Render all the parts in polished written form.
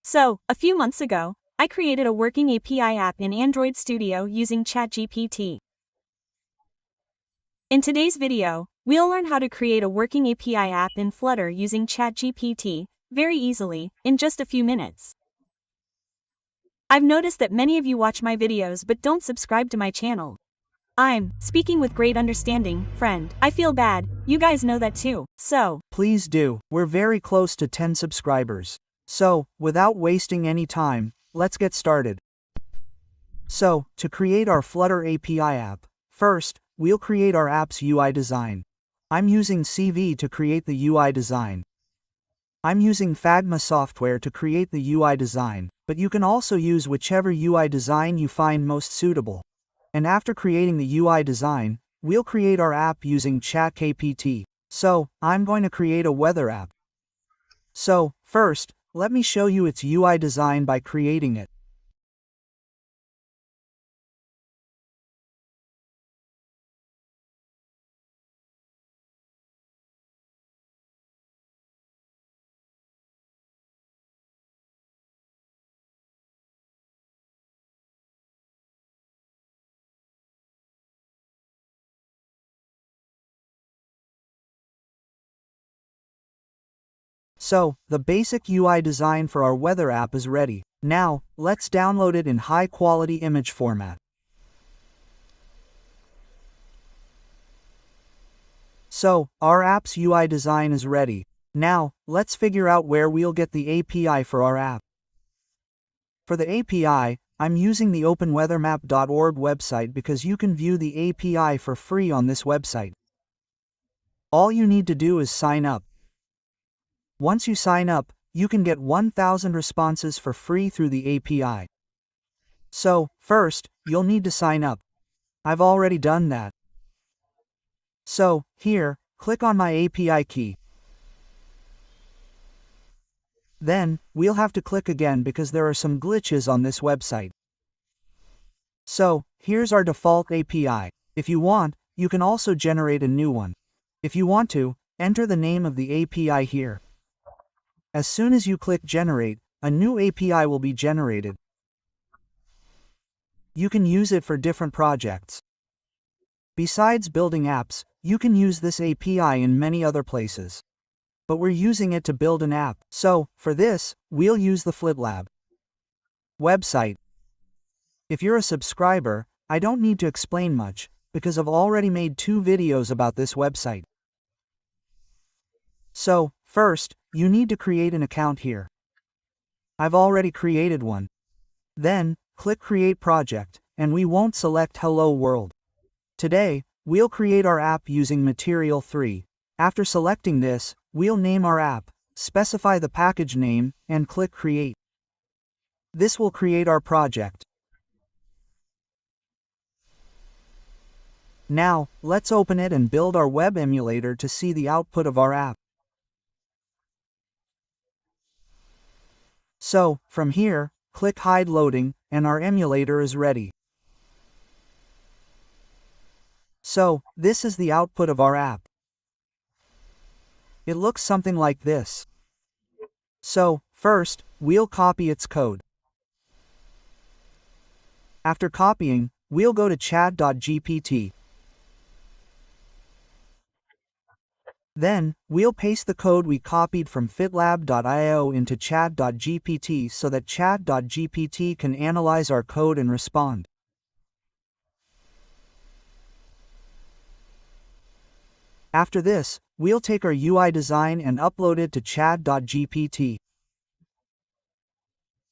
So, a few months ago, I created a working API app in Android Studio using ChatGPT. In today's video, we'll learn how to create a working API app in Flutter using ChatGPT, very easily, in just a few minutes. I've noticed that many of you watch my videos but don't subscribe to my channel. I'm speaking with great understanding, friend. I feel bad, you guys know that too, so please do, we're very close to 10 subscribers. So, without wasting any time, let's get started. So, to create our Flutter API app, first, we'll create our app's UI design. I'm using CV to create the UI design. I'm using Fagma software to create the UI design, but you can also use whichever UI design you find most suitable. And after creating the UI design, we'll create our app using ChatGPT. So, I'm going to create a weather app. So, first, let me show you its UI design by creating it. So, the basic UI design for our weather app is ready. Now, let's download it in high-quality image format. So, our app's UI design is ready. Now, let's figure out where we'll get the API for our app. For the API, I'm using the openweathermap.org website because you can view the API for free on this website. All you need to do is sign up. Once you sign up, you can get 1,000 responses for free through the API. So, first, you'll need to sign up. I've already done that. So, here, click on my API key. Then, we'll have to click again because there are some glitches on this website. So, here's our default API. If you want, you can also generate a new one. If you want to, enter the name of the API here. As soon as you click Generate, a new API will be generated. You can use it for different projects. Besides building apps, you can use this API in many other places. But we're using it to build an app, so, for this, we'll use the FlitLab website. If you're a subscriber, I don't need to explain much, because I've already made 2 videos about this website. So, first, you need to create an account here. I've already created one. Then, click Create Project, and we won't select Hello World. Today, we'll create our app using Material 3. After selecting this, we'll name our app, specify the package name, and click Create. This will create our project. Now, let's open it and build our web emulator to see the output of our app. So, from here, click Hide Loading, and our emulator is ready. So, this is the output of our app. It looks something like this. So, first, we'll copy its code. After copying, we'll go to chat.gpt. Then, we'll paste the code we copied from fitlab.io into chat.gpt so that chat.gpt can analyze our code and respond. After this, we'll take our UI design and upload it to chat.gpt.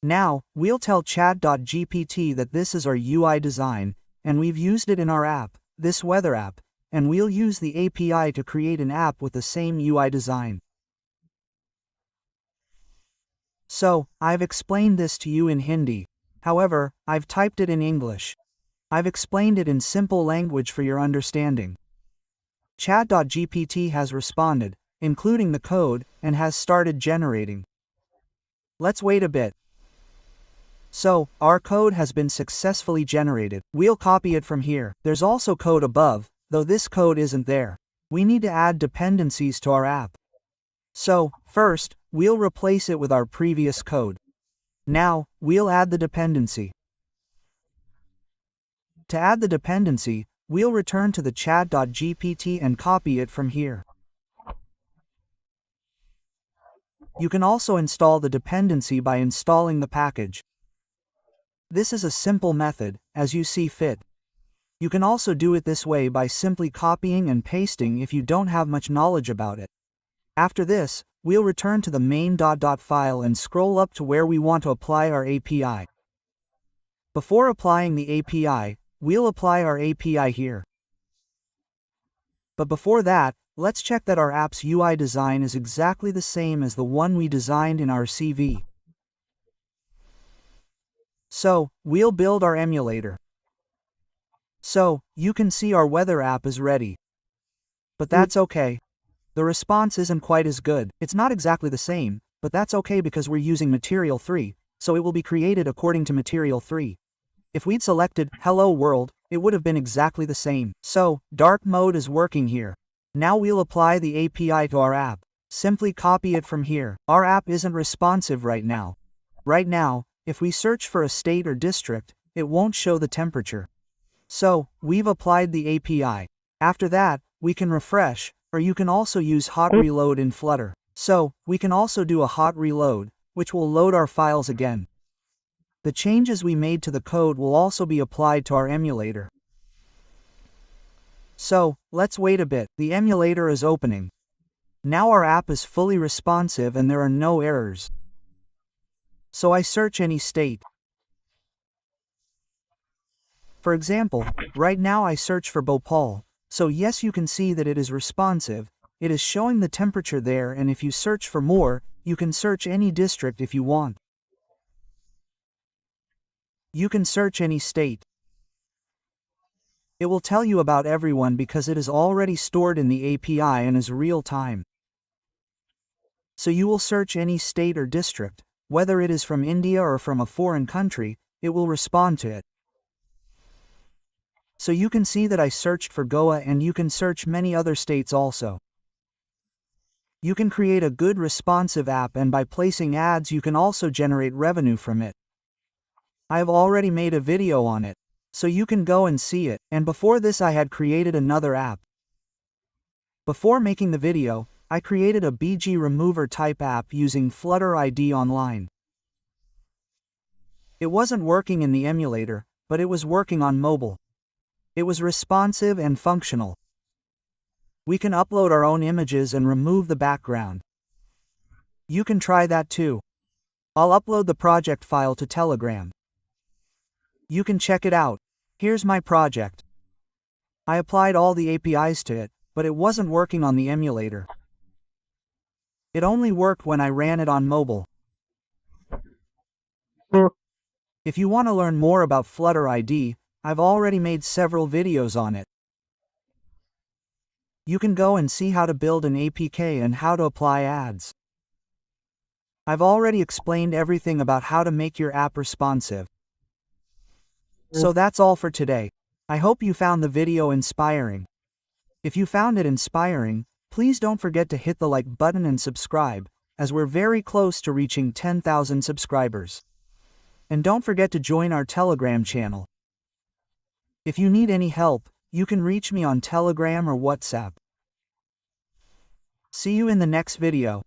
Now, we'll tell chat.gpt that this is our UI design, and we've used it in our app, this weather app, and we'll use the API to create an app with the same UI design. So, I've explained this to you in Hindi. However, I've typed it in English. I've explained it in simple language for your understanding. Chat.gpt has responded, including the code, and has started generating. Let's wait a bit. So, our code has been successfully generated. We'll copy it from here. There's also code above, though this code isn't there. We need to add dependencies to our app. So, first, we'll replace it with our previous code. Now, we'll add the dependency. To add the dependency, we'll return to the chat.gpt and copy it from here. You can also install the dependency by installing the package. This is a simple method, as you see fit. You can also do it this way by simply copying and pasting if you don't have much knowledge about it. After this, we'll return to the main file and scroll up to where we want to apply our API. Before applying the API, we'll apply our API here. But before that, let's check that our app's UI design is exactly the same as the one we designed in our CV. So, we'll build our emulator. So, you can see our weather app is ready. But that's okay. The response isn't quite as good. It's not exactly the same, but that's okay because we're using Material 3, so it will be created according to Material 3. If we'd selected Hello World, it would have been exactly the same. So, dark mode is working here. Now we'll apply the API to our app. Simply copy it from here. Our app isn't responsive right now. Right now, if we search for a state or district, it won't show the temperature. So, we've applied the API. After that, we can refresh, or you can also use hot reload in Flutter. So, we can also do a hot reload, which will load our files again. The changes we made to the code will also be applied to our emulator. So, let's wait a bit. The emulator is opening. Now our app is fully responsive and there are no errors. So I search any state. For example, right now I search for Bhopal. So yes, you can see that it is responsive. It is showing the temperature there, and if you search for more, you can search any district if you want. You can search any state. It will tell you about everyone because it is already stored in the API and is real time. So you will search any state or district, whether it is from India or from a foreign country, it will respond to it. So you can see that I searched for Goa, and you can search many other states also. You can create a good responsive app, and by placing ads you can also generate revenue from it. I have already made a video on it, so you can go and see it, and before this I had created another app. Before making the video, I created a BG remover type app using Flutter IDE online. It wasn't working in the emulator, but it was working on mobile. It was responsive and functional. We can upload our own images and remove the background. You can try that too. I'll upload the project file to Telegram. You can check it out. Here's my project. I applied all the APIs to it, but it wasn't working on the emulator. It only worked when I ran it on mobile. If you want to learn more about Flutter IDE, I've already made several videos on it. You can go and see how to build an APK and how to apply ads. I've already explained everything about how to make your app responsive. So that's all for today. I hope you found the video inspiring. If you found it inspiring, please don't forget to hit the like button and subscribe, as we're very close to reaching 10,000 subscribers. And don't forget to join our Telegram channel. If you need any help, you can reach me on Telegram or WhatsApp. See you in the next video.